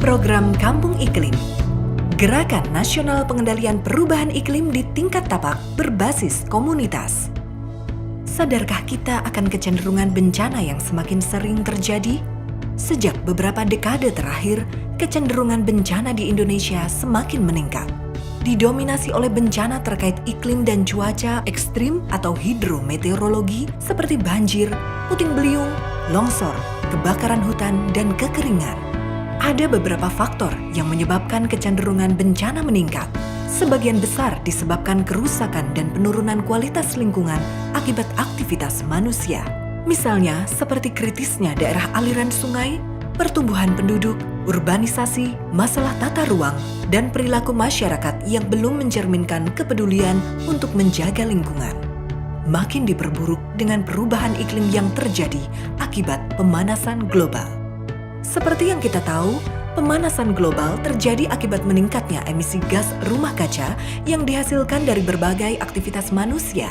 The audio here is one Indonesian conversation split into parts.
Program Kampung Iklim, Gerakan Nasional Pengendalian Perubahan Iklim di tingkat tapak berbasis komunitas. Sadarkah kita akan kecenderungan bencana yang semakin sering terjadi? Sejak beberapa dekade terakhir, kecenderungan bencana di Indonesia semakin meningkat. Didominasi oleh bencana terkait iklim dan cuaca ekstrim atau hidrometeorologi seperti banjir, puting beliung, longsor, kebakaran hutan, dan kekeringan. Ada beberapa faktor yang menyebabkan kecenderungan bencana meningkat. Sebagian besar disebabkan kerusakan dan penurunan kualitas lingkungan akibat aktivitas manusia. Misalnya seperti kritisnya daerah aliran sungai, pertumbuhan penduduk, urbanisasi, masalah tata ruang, dan perilaku masyarakat yang belum mencerminkan kepedulian untuk menjaga lingkungan. Makin diperburuk dengan perubahan iklim yang terjadi akibat pemanasan global. Seperti yang kita tahu, pemanasan global terjadi akibat meningkatnya emisi gas rumah kaca yang dihasilkan dari berbagai aktivitas manusia.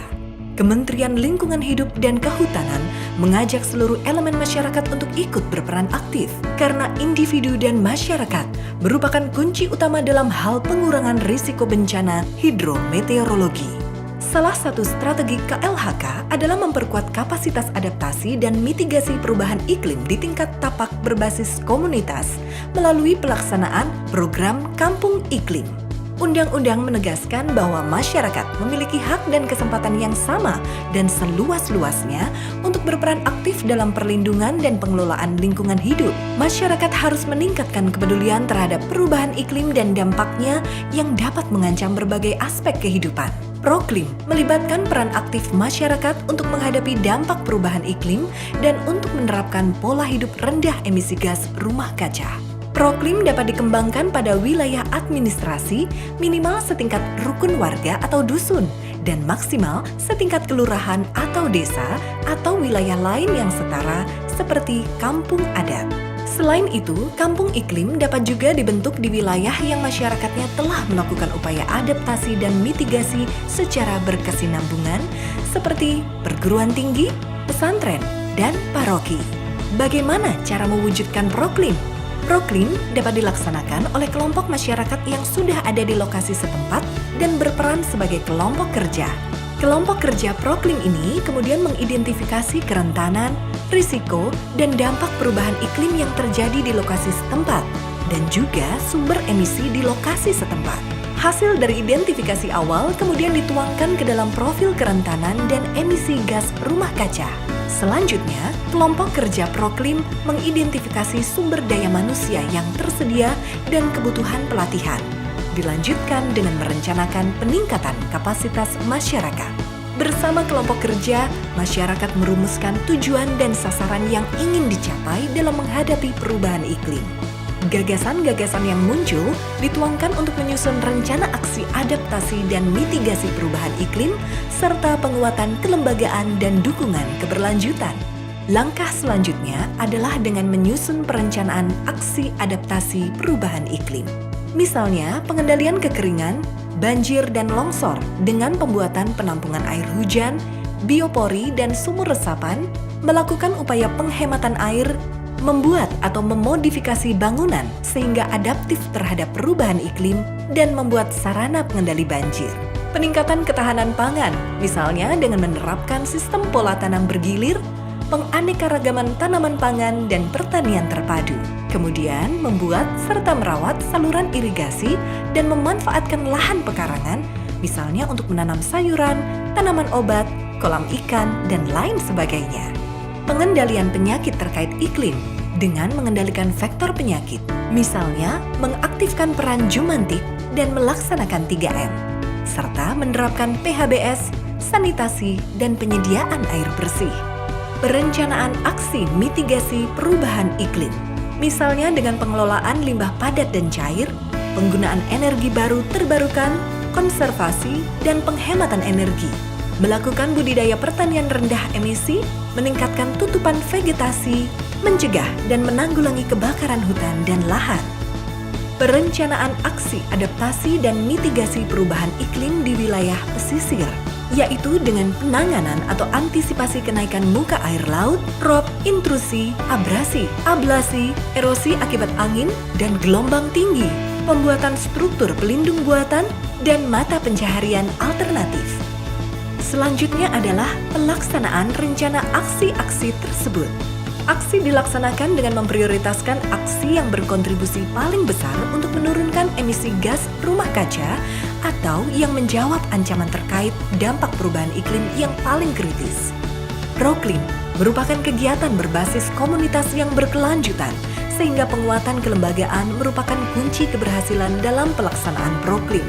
Kementerian Lingkungan Hidup dan Kehutanan mengajak seluruh elemen masyarakat untuk ikut berperan aktif karena individu dan masyarakat merupakan kunci utama dalam hal pengurangan risiko bencana hidrometeorologi. Salah satu strategi KLHK adalah memperkuat kapasitas adaptasi dan mitigasi perubahan iklim di tingkat tapak berbasis komunitas melalui pelaksanaan program Kampung Iklim. Undang-undang menegaskan bahwa masyarakat memiliki hak dan kesempatan yang sama dan seluas-luasnya untuk berperan aktif dalam perlindungan dan pengelolaan lingkungan hidup. Masyarakat harus meningkatkan kepedulian terhadap perubahan iklim dan dampaknya yang dapat mengancam berbagai aspek kehidupan. Proklim melibatkan peran aktif masyarakat untuk menghadapi dampak perubahan iklim dan untuk menerapkan pola hidup rendah emisi gas rumah kaca. Proklim dapat dikembangkan pada wilayah administrasi minimal setingkat rukun warga atau dusun dan maksimal setingkat kelurahan atau desa atau wilayah lain yang setara seperti kampung adat. Selain itu, kampung iklim dapat juga dibentuk di wilayah yang masyarakatnya telah melakukan upaya adaptasi dan mitigasi secara berkesinambungan seperti perguruan tinggi, pesantren, dan paroki. Bagaimana cara mewujudkan proklim? Proklim dapat dilaksanakan oleh kelompok masyarakat yang sudah ada di lokasi setempat dan berperan sebagai kelompok kerja. Kelompok kerja proklim ini kemudian mengidentifikasi kerentanan, risiko, dan dampak perubahan iklim yang terjadi di lokasi setempat, dan juga sumber emisi di lokasi setempat. Hasil dari identifikasi awal kemudian dituangkan ke dalam profil kerentanan dan emisi gas rumah kaca. Selanjutnya, kelompok kerja proklim mengidentifikasi sumber daya manusia yang tersedia dan kebutuhan pelatihan. Dilanjutkan dengan merencanakan peningkatan kapasitas masyarakat. Bersama kelompok kerja, masyarakat merumuskan tujuan dan sasaran yang ingin dicapai dalam menghadapi perubahan iklim. Gagasan-gagasan yang muncul dituangkan untuk menyusun rencana aksi adaptasi dan mitigasi perubahan iklim, serta penguatan kelembagaan dan dukungan keberlanjutan. Langkah selanjutnya adalah dengan menyusun perencanaan aksi adaptasi perubahan iklim. Misalnya, pengendalian kekeringan, banjir, dan longsor dengan pembuatan penampungan air hujan, biopori, dan sumur resapan, melakukan upaya penghematan air, membuat atau memodifikasi bangunan sehingga adaptif terhadap perubahan iklim, dan membuat sarana pengendali banjir. Peningkatan ketahanan pangan, misalnya dengan menerapkan sistem pola tanam bergilir, penganekaragaman tanaman pangan, dan pertanian terpadu. Kemudian membuat serta merawat saluran irigasi dan memanfaatkan lahan pekarangan, misalnya untuk menanam sayuran, tanaman obat, kolam ikan, dan lain sebagainya. Pengendalian penyakit terkait iklim dengan mengendalikan faktor penyakit, misalnya mengaktifkan peran jumantik dan melaksanakan 3M, serta menerapkan PHBS, sanitasi, dan penyediaan air bersih. Perencanaan aksi mitigasi perubahan iklim, misalnya dengan pengelolaan limbah padat dan cair, penggunaan energi baru terbarukan, konservasi, dan penghematan energi, melakukan budidaya pertanian rendah emisi, meningkatkan tutupan vegetasi, mencegah dan menanggulangi kebakaran hutan dan lahan. Perencanaan aksi adaptasi dan mitigasi perubahan iklim di wilayah pesisir, yaitu dengan penanganan atau antisipasi kenaikan muka air laut, rob, intrusi, abrasi, ablasi, erosi akibat angin, dan gelombang tinggi, pembuatan struktur pelindung buatan, dan mata pencaharian alternatif. Selanjutnya adalah pelaksanaan rencana aksi-aksi tersebut. Aksi dilaksanakan dengan memprioritaskan aksi yang berkontribusi paling besar untuk menurunkan emisi gas rumah kaca atau yang menjawab ancaman terkait dampak perubahan iklim yang paling kritis. Proklim merupakan kegiatan berbasis komunitas yang berkelanjutan, sehingga penguatan kelembagaan merupakan kunci keberhasilan dalam pelaksanaan Proklim.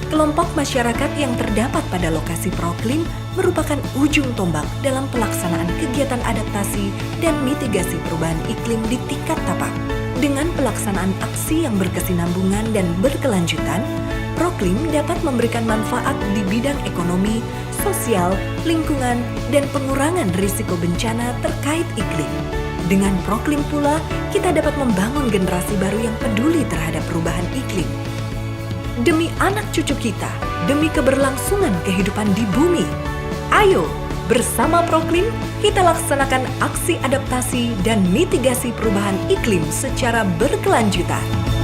Kelompok masyarakat yang terdapat pada lokasi Proklim merupakan ujung tombak dalam pelaksanaan kegiatan adaptasi dan mitigasi perubahan iklim di tingkat tapak. Dengan pelaksanaan aksi yang berkesinambungan dan berkelanjutan, Proklim dapat memberikan manfaat di bidang ekonomi, sosial, lingkungan, dan pengurangan risiko bencana terkait iklim. Dengan Proklim pula, kita dapat membangun generasi baru yang peduli terhadap perubahan iklim. Demi anak cucu kita, demi keberlangsungan kehidupan di bumi. Ayo, bersama Proklim, kita laksanakan aksi adaptasi dan mitigasi perubahan iklim secara berkelanjutan.